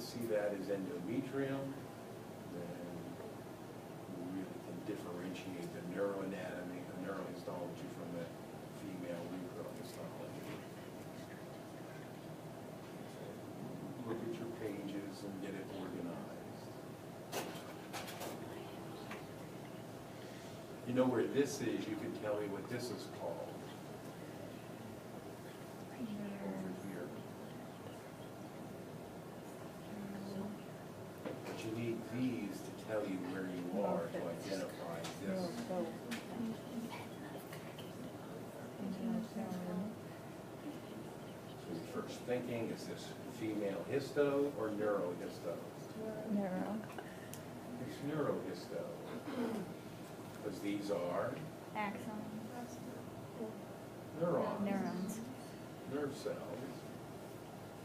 see that as endometrium, then we really can differentiate the neuroanatomy, the neurohistology from the female reprohistology. Look at your pages and get it organized. You know where this is, you can tell me what this is called. Over here. But you need these to tell you where you are to identify this. So your first thinking, is this female histo or neurohisto? Neuro. It's neurohisto. Because these are Axons. neurons, Neurons. nerve cells.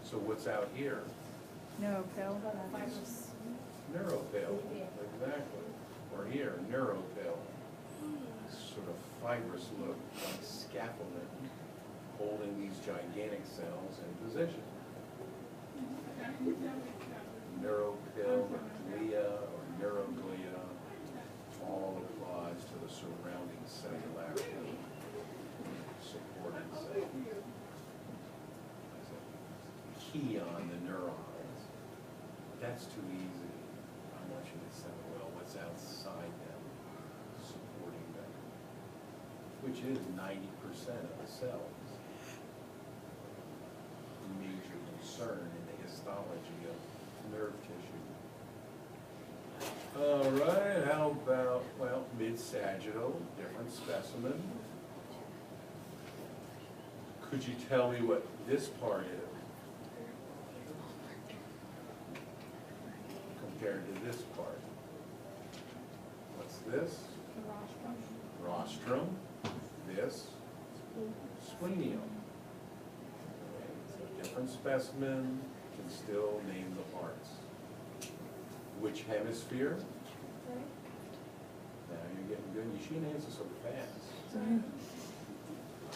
So what's out here? Neuropil. Neuropil, exactly. Or here, neuropil. Sort of fibrous look, like scaffolding, holding these gigantic cells in position. Neuropil, or glia, or neuroglia, all applies to the surrounding cellularity, supporting cells. Key on the neurons. That's too easy. I want you to say, well, what's outside them, supporting them, which is 90% of the cells. Major concern in the histology of nerve tissue. All right, how about, well, mid-sagittal, different specimen. Could you tell me what this part is compared to this part? What's this? Rostrum. This? Splenium. Okay, different specimen, can still name the parts. Which hemisphere? Now you're getting good. You shouldn't answer so fast. I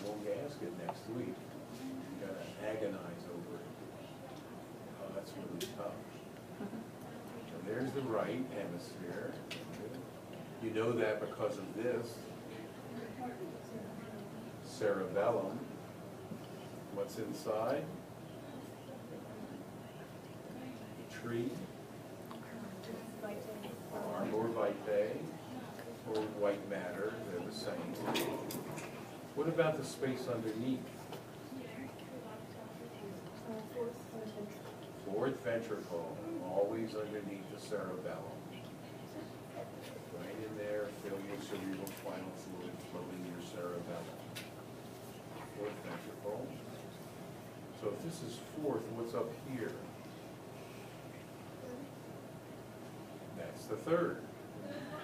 won't ask it next week. You gotta agonize over it. Oh, that's really tough. So there's the right hemisphere. You know that because of this. Cerebellum. What's inside? Tree. Arbor vitae, or white matter, they're the same. What about the space underneath? Fourth ventricle, always underneath the cerebellum. Right in there, fill your cerebral spinal fluid, floating your cerebellum. Fourth ventricle. So if this is fourth, what's up here? That's the third,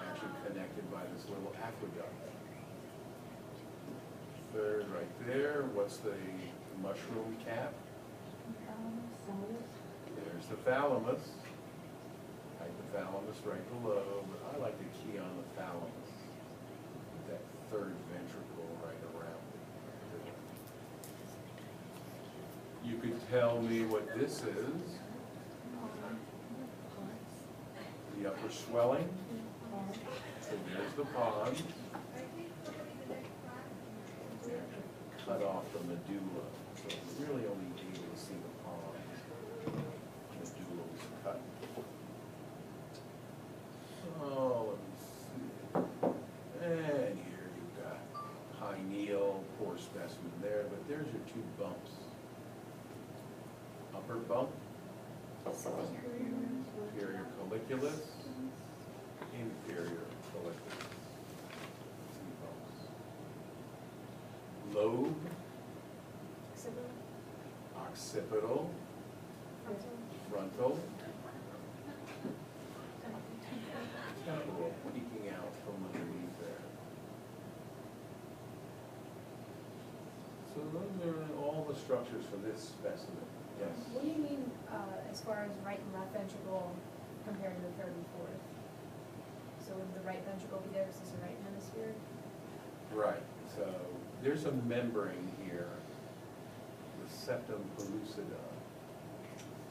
actually connected by this little aqueduct. Third right there, what's the mushroom cap? There's the thalamus. Hypothalamus right below, but I like to key on the thalamus. That third ventricle right around it. You could tell me what this is. The upper swelling. So there's the pons. Cut off the medulla. So you're really only able to see the pons. Medulla was cut. Oh, let me see. And here you've got pineal, poor specimen there, but there's your two bumps. Upper bump. Superior colliculus, inferior colliculus. Two bumps. Lobe, occipital, frontal, temporal, peeking out from underneath there. So those are all the structures for this specimen. Yes? What do you mean, as far as right and left ventricle compared to the third and fourth? So would the right ventricle be there, is this the right hemisphere? Right, so there's a membrane here, the septum pellucida.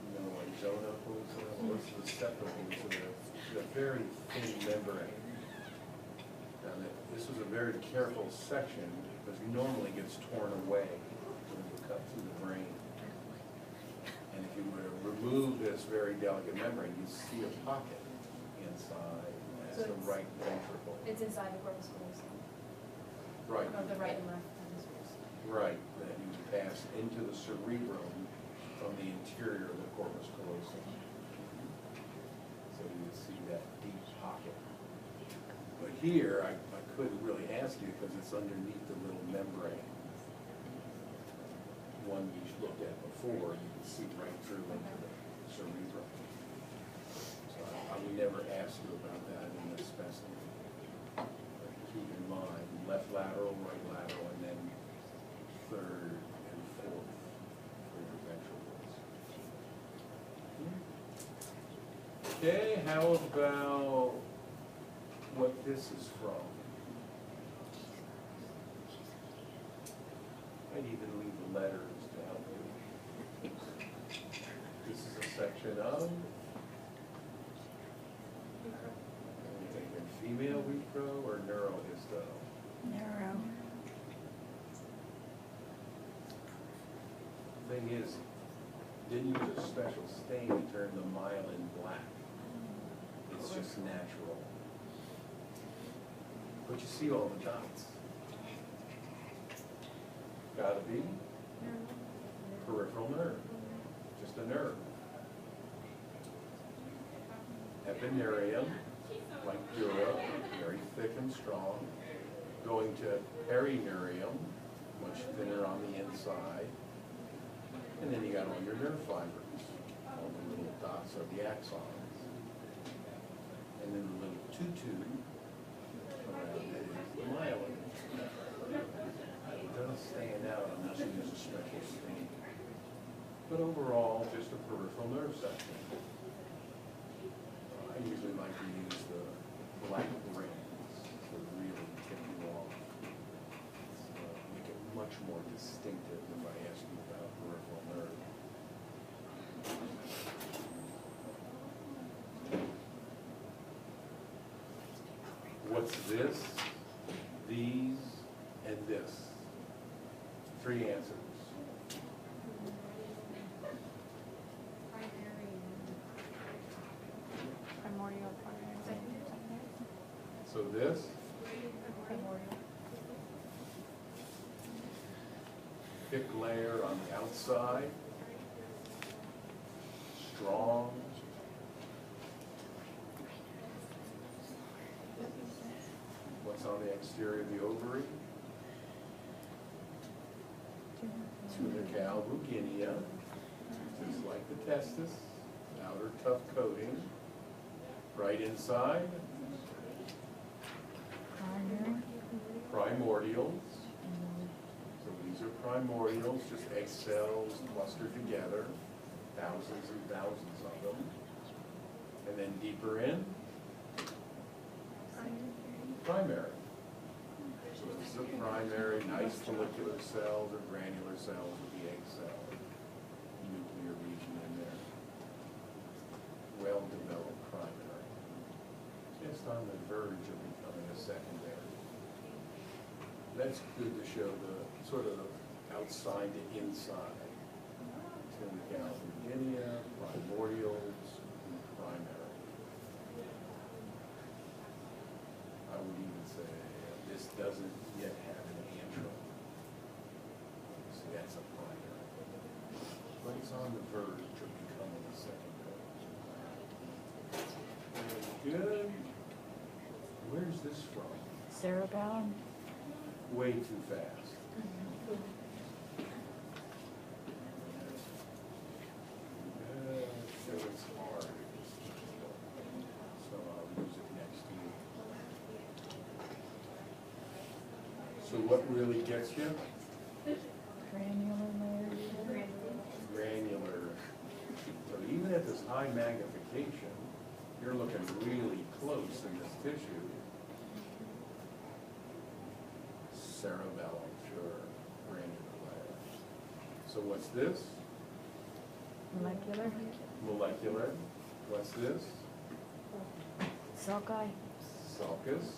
You know know what, zona pellucida, what's the septal pellucida? The very thin membrane. Now, this was a very careful section, because normally it gets torn away when you cut through the brain. And if you were to remove this very delicate membrane, you see a pocket inside, that's So the right ventricle. It's inside the corpus callosum, Right. of the right and left hemispheres. Right, that you pass into the cerebrum from the interior of the corpus callosum. So you would see that deep pocket. But here, I couldn't really ask you because it's underneath the little membrane. One we looked at before, you can see right through into the cerebrum. So I would never ask you about that in this specimen. But keep in mind, left lateral, right lateral, and then third and fourth for your ventricles. Okay, how about what this is from? I'd even leave the letters to help you. This is a section of, anything female repro or neurohisto? Neuro. Thing is, didn't use a special stain to turn the myelin black. It's just natural. But you see all the dots. Gotta be peripheral nerve, just a nerve. Epineureum, like dura, very thick and strong. Going to perineurium, much thinner on the inside. And then you got all your nerve fibers, all the little dots are the axons. And then the little tutu around it is the myelin. It doesn't stand out unless you use a special stain. But overall, just a peripheral nerve section. I usually like to use the black rings to really tip you off. Make it much more distinctive if I ask you about peripheral nerve. What's this, these, and this? Three answers. Primordial, primary. So this, Primordial. thick layer on the outside, strong. What's on the exterior of the ovary? Tunica albuginea, just like the testis, outer tough coating. Right inside, primordials. So these are primordials, just egg cells clustered together, thousands and thousands of them. And then deeper in, primary. So this is a primary, nice follicular cells or granular cells with the egg cell nuclear region in there. Well-developed primary. Just on the verge of becoming a secondary. That's good to show the sort of outside to inside. Tunica albuginea, primordials, and primary. I would even say this doesn't yet have an antrum. So that's a primary. But it's on the verge of becoming a secondary. Very good. Where's this from? Cerebellum. Way too fast. So it's hard. So I'll use it next to you. So what really gets you? Granular layer. Granular. So even at this high magnification, you're looking really close in this tissue. Cerebellum, sure, granular layer. So what's this? Molecular. Molecular. What's this? Sulci. Sulcus.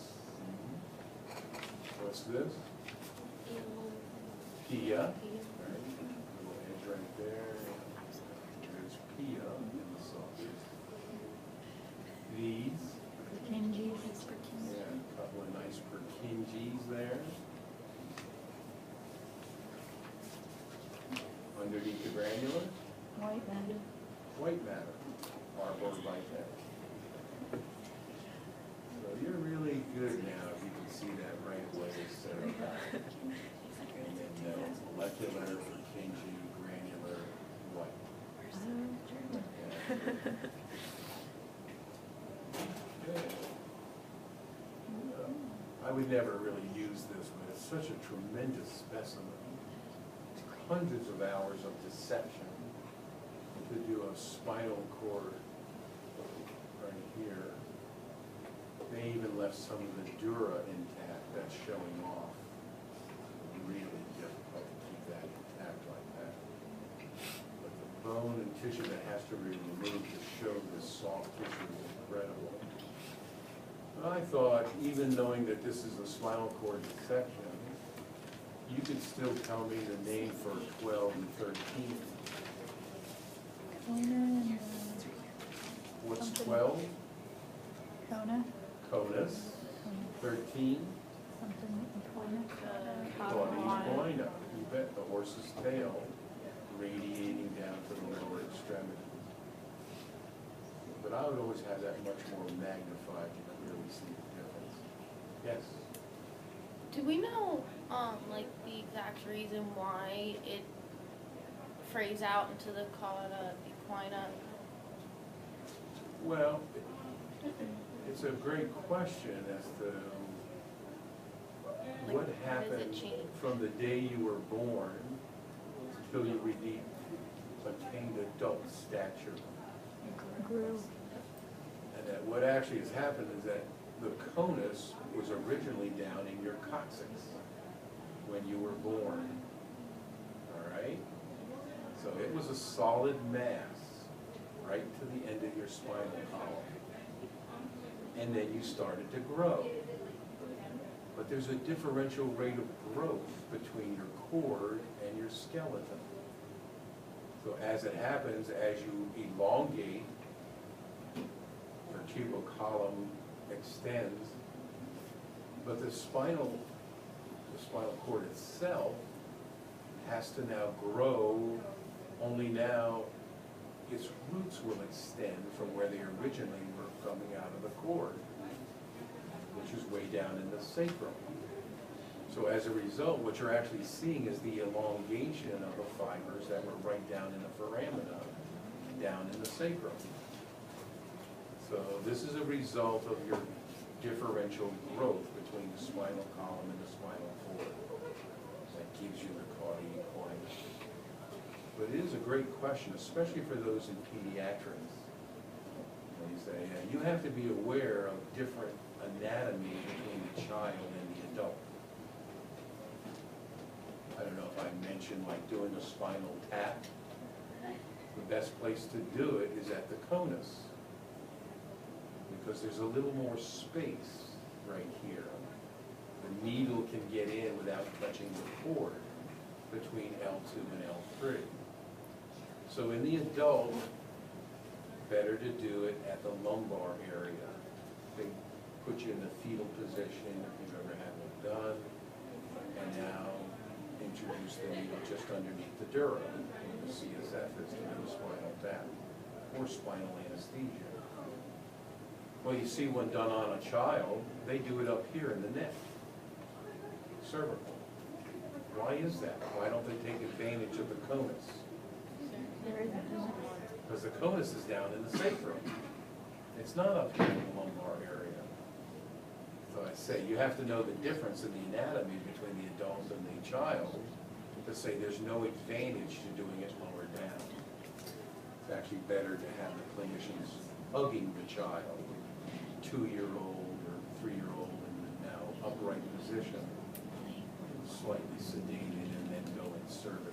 What's this? Pia. Right. Little edge right there. There's Pia in the sulcus. These. Purkinjes. Yeah, a couple of nice Purkinjes there. Underneath the granular, White matter. white matter, arborvitae. So you're really good now if you can see that right away. So, and then molecular, Purkinje, granular, white. Good. I would never really use this, but it's such a tremendous specimen. Hundreds of hours of dissection to do a spinal cord right here. They even left some of the dura intact, that's showing off. Really difficult to keep that intact like that. But the bone and tissue that has to be removed to show this soft tissue is incredible. I thought, even knowing that this is a spinal cord dissection, you could still tell me the name for 12 and 13. Kona and What's Something. 12? Kona. Conus. 13? Something Kona. Claudia. You bet. The horse's tail radiating down to the lower extremity. But I would always have that much more magnified to clearly see the difference. Yes? Do we know, like, the exact reason why it frays out into the cauda equina? Well, it's a great question as to Like, what how does it happened change? from the day you were born until you attained adult stature. Grew. And that what actually has happened is that the conus was originally down in your coccyx when you were born. All right? So it was a solid mass right to the end of your spinal column. And then you started to grow. But there's a differential rate of growth between your cord and your skeleton. So as it happens, as you elongate, vertebral column extends, but the spinal cord itself has to now grow, only now its roots will extend from where they originally were coming out of the cord, which is way down in the sacrum. So as a result, what you're actually seeing is the elongation of the fibers that were right down in the foramina, down in the sacrum. So this is a result of your differential growth between the spinal column and the spinal cord. That gives you the cauda equina. But it is a great question, especially for those in pediatrics. You say, you have to be aware of different anatomy between the child and the adult. I don't know if I mentioned like doing a spinal tap. The best place to do it is at the conus, because there's a little more space right here. The needle can get in without touching the cord between L2 and L3. So in the adult, better to do it at the lumbar area. They put you in the fetal position if you've ever had one done, and now introduce the needle just underneath the dura. The CSF is to do a spinal tap or spinal anesthesia. Well, you see when done on a child, they do it up here in the neck, cervical. Why is that? Why don't they take advantage of the conus? There isn't. Because the conus is down in the sacrum. It's not up here in the lumbar area. So I say you have to know the difference in the anatomy between the adult and the child to say there's no advantage to doing it lower down. It's actually better to have the clinicians hugging the child, 2-year-old or 3-year-old in the now upright position, slightly sedated, and then go in cervical.